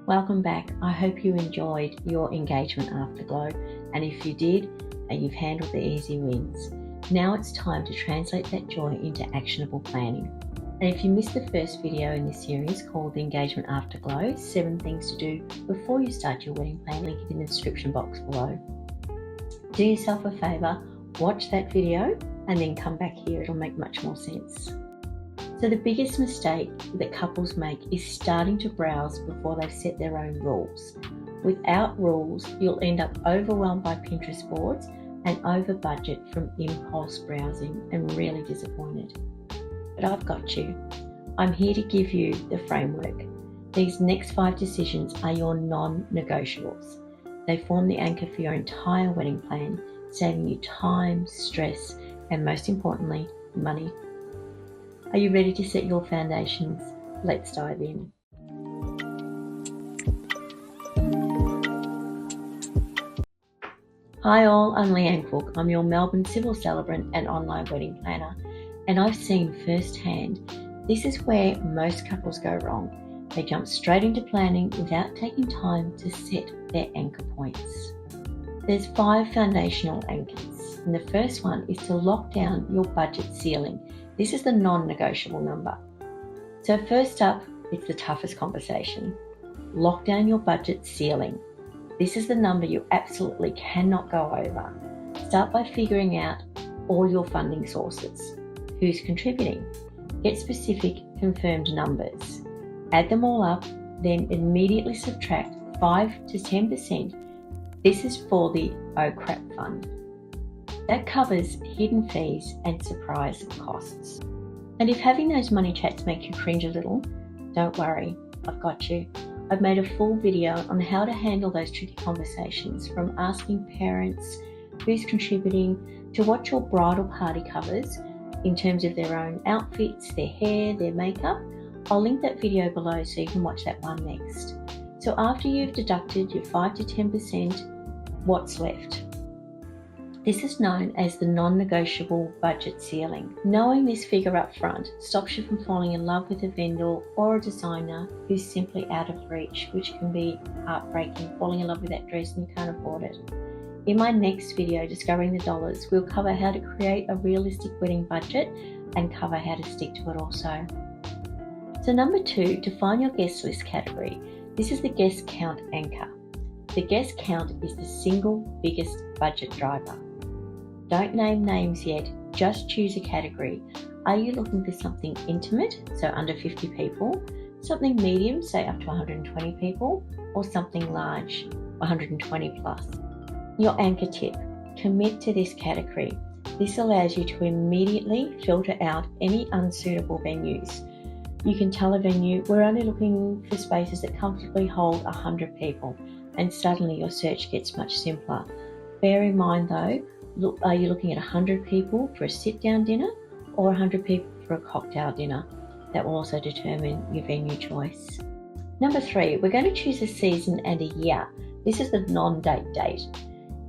Welcome back. I hope you enjoyed your engagement afterglow, and if you did, you've handled the easy wins. Now it's time to translate that joy into actionable planning. And if you missed the first video in this series called The Engagement Afterglow, 7 things to do before you start your wedding plan, link it in the description box below. Do yourself a favour, watch that video and then come back here, it'll make much more sense. So the biggest mistake that couples make is starting to browse before they've set their own rules. Without rules, you'll end up overwhelmed by Pinterest boards and over budget from impulse browsing and really disappointed. But I've got you. I'm here to give you the framework. These next 5 decisions are your non-negotiables. They form the anchor for your entire wedding plan, saving you time, stress, and most importantly, money. Are you ready to set your foundations? Let's dive in. Hi all, I'm Leeann Cook. I'm your Melbourne Celebrant and online wedding planner, and I've seen firsthand this is where most couples go wrong. They jump straight into planning without taking time to set their anchor points. There's 5 foundational anchors, and the first one is to lock down your budget ceiling. This is the non-negotiable number. So first up, it's the toughest conversation. Lock down your budget ceiling. This is the number you absolutely cannot go over. Start by figuring out all your funding sources. Who's contributing? Get specific, confirmed numbers. Add them all up, then immediately subtract 5 to 10%. This is for the oh crap fund. That covers hidden fees and surprise costs. And if having those money chats make you cringe a little, don't worry, I've got you. I've made a full video on how to handle those tricky conversations, from asking parents who's contributing to what your bridal party covers in terms of their own outfits, their hair, their makeup. I'll link that video below so you can watch that one next. So after you've deducted your 5 to 10%, what's left? This is known as the non-negotiable budget ceiling. Knowing this figure up front stops you from falling in love with a vendor or a designer who's simply out of reach, which can be heartbreaking, falling in love with that dress and you can't afford it. In my next video, Discovering the Dollars, we'll cover how to create a realistic wedding budget and cover how to stick to it also. So number 2, define your guest list category. This is the guest count anchor. The guest count is the single biggest budget driver. Don't name names yet, just choose a category. Are you looking for something intimate, so under 50 people, something medium, say up to 120 people, or something large, 120 plus? Your anchor tip, commit to this category. This allows you to immediately filter out any unsuitable venues. You can tell a venue, we're only looking for spaces that comfortably hold 100 people, and suddenly your search gets much simpler. Bear in mind though, are you looking at 100 people for a sit-down dinner or 100 people for a cocktail dinner? That will also determine your venue choice. Number 3, we're going to choose a season and a year. This is the non-date date.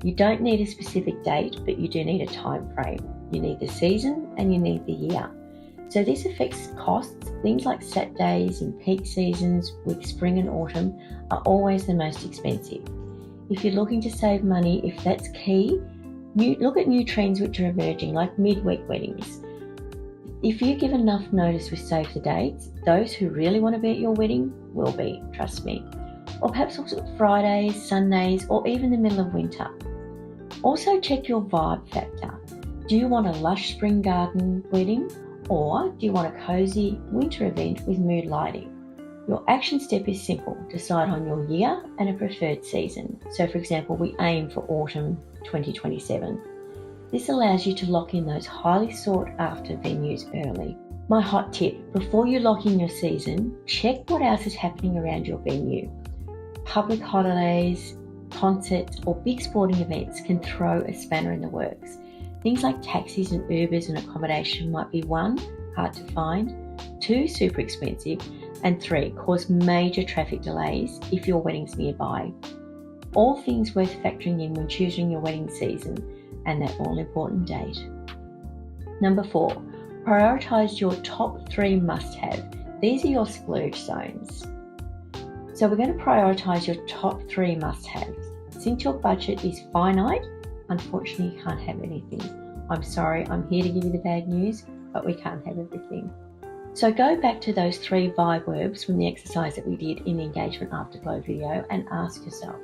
You don't need a specific date, but you do need a time frame. You need the season and you need the year. So this affects costs. Things like Sat days in peak seasons with spring and autumn are always the most expensive. If you're looking to save money, if that's key, look at new trends which are emerging, like midweek weddings. If you give enough notice with save the dates, those who really want to be at your wedding will be, trust me. Or perhaps also Fridays, Sundays, or even the middle of winter. Also check your vibe factor. Do you want a lush spring garden wedding, or do you want a cozy winter event with mood lighting? Your action step is simple. Decide on your year and a preferred season. So for example, we aim for autumn 2027. This allows you to lock in those highly sought after venues early. My hot tip, before you lock in your season, check what else is happening around your venue. Public holidays, concerts, or big sporting events can throw a spanner in the works. Things like taxis and Ubers and accommodation might be 1, hard to find, 2, super expensive, and 3, cause major traffic delays if your wedding's nearby. All things worth factoring in when choosing your wedding season and that all-important date. Number 4, prioritise your top 3 must-have. These are your splurge zones. So we're going to prioritise your top 3 must-haves. Since your budget is finite, unfortunately you can't have anything. I'm sorry, I'm here to give you the bad news, but we can't have everything. So go back to those 3 vibe verbs from the exercise that we did in the Engagement Afterglow video and ask yourself,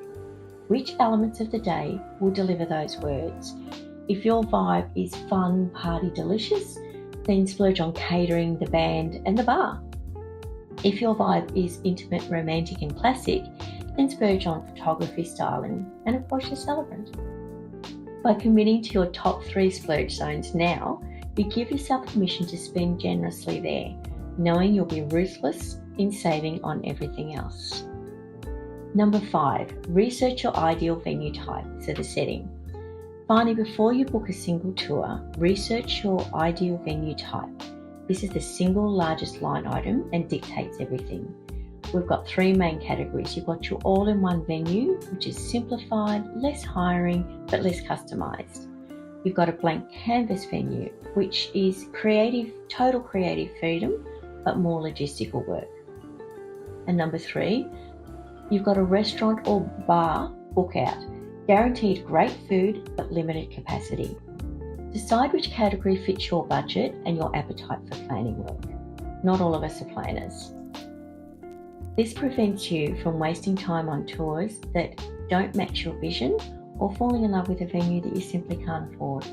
which elements of the day will deliver those words? If your vibe is fun, party, delicious, then splurge on catering, the band and the bar. If your vibe is intimate, romantic and classic, then splurge on photography, styling and of course your celebrant. By committing to your top 3 splurge zones now, you give yourself permission to spend generously there, knowing you'll be ruthless in saving on everything else. Number 5, research your ideal venue type, so the setting. Finally, before you book a single tour, research your ideal venue type. This is the single largest line item and dictates everything. We've got 3 main categories. You've got your all-in-one venue, which is simplified, less hiring, but less customized. You've got a blank canvas venue, which is creative, total creative freedom, but more logistical work. And number 3, you've got a restaurant or bar book out, guaranteed great food, but limited capacity. Decide which category fits your budget and your appetite for planning work. Not all of us are planners. This prevents you from wasting time on tours that don't match your vision or falling in love with a venue that you simply can't afford.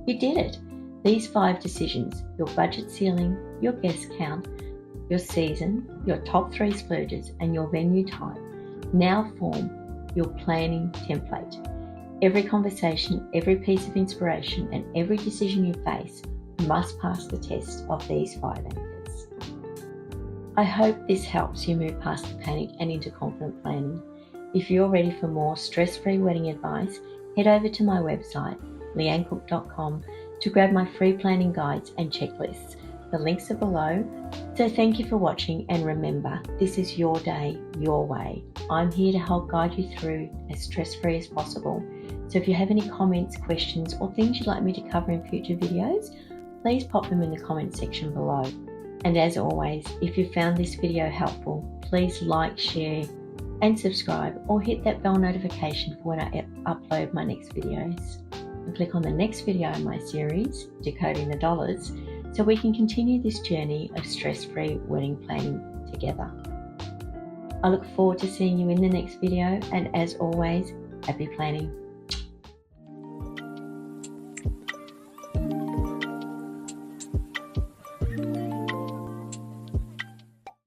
You did it. These 5 decisions, your budget ceiling, your guest count, your season, your top 3 splurges and your venue type now form your planning template. Every conversation, every piece of inspiration and every decision you face must pass the test of these 5 anchors. I hope this helps you move past the panic and into confident planning. If you're ready for more stress-free wedding advice, head over to my website, leeanncook.com, to grab my free planning guides and checklists. The links are below. So thank you for watching, and remember, this is your day, your way. I'm here to help guide you through as stress-free as possible. So if you have any comments, questions, or things you'd like me to cover in future videos, please pop them in the comment section below. And as always, if you found this video helpful, please like, share, and subscribe, or hit that bell notification for when I upload my next videos. And click on the next video in my series, Decoding the Dollars, so we can continue this journey of stress-free wedding planning together. I look forward to seeing you in the next video, and as always, happy planning.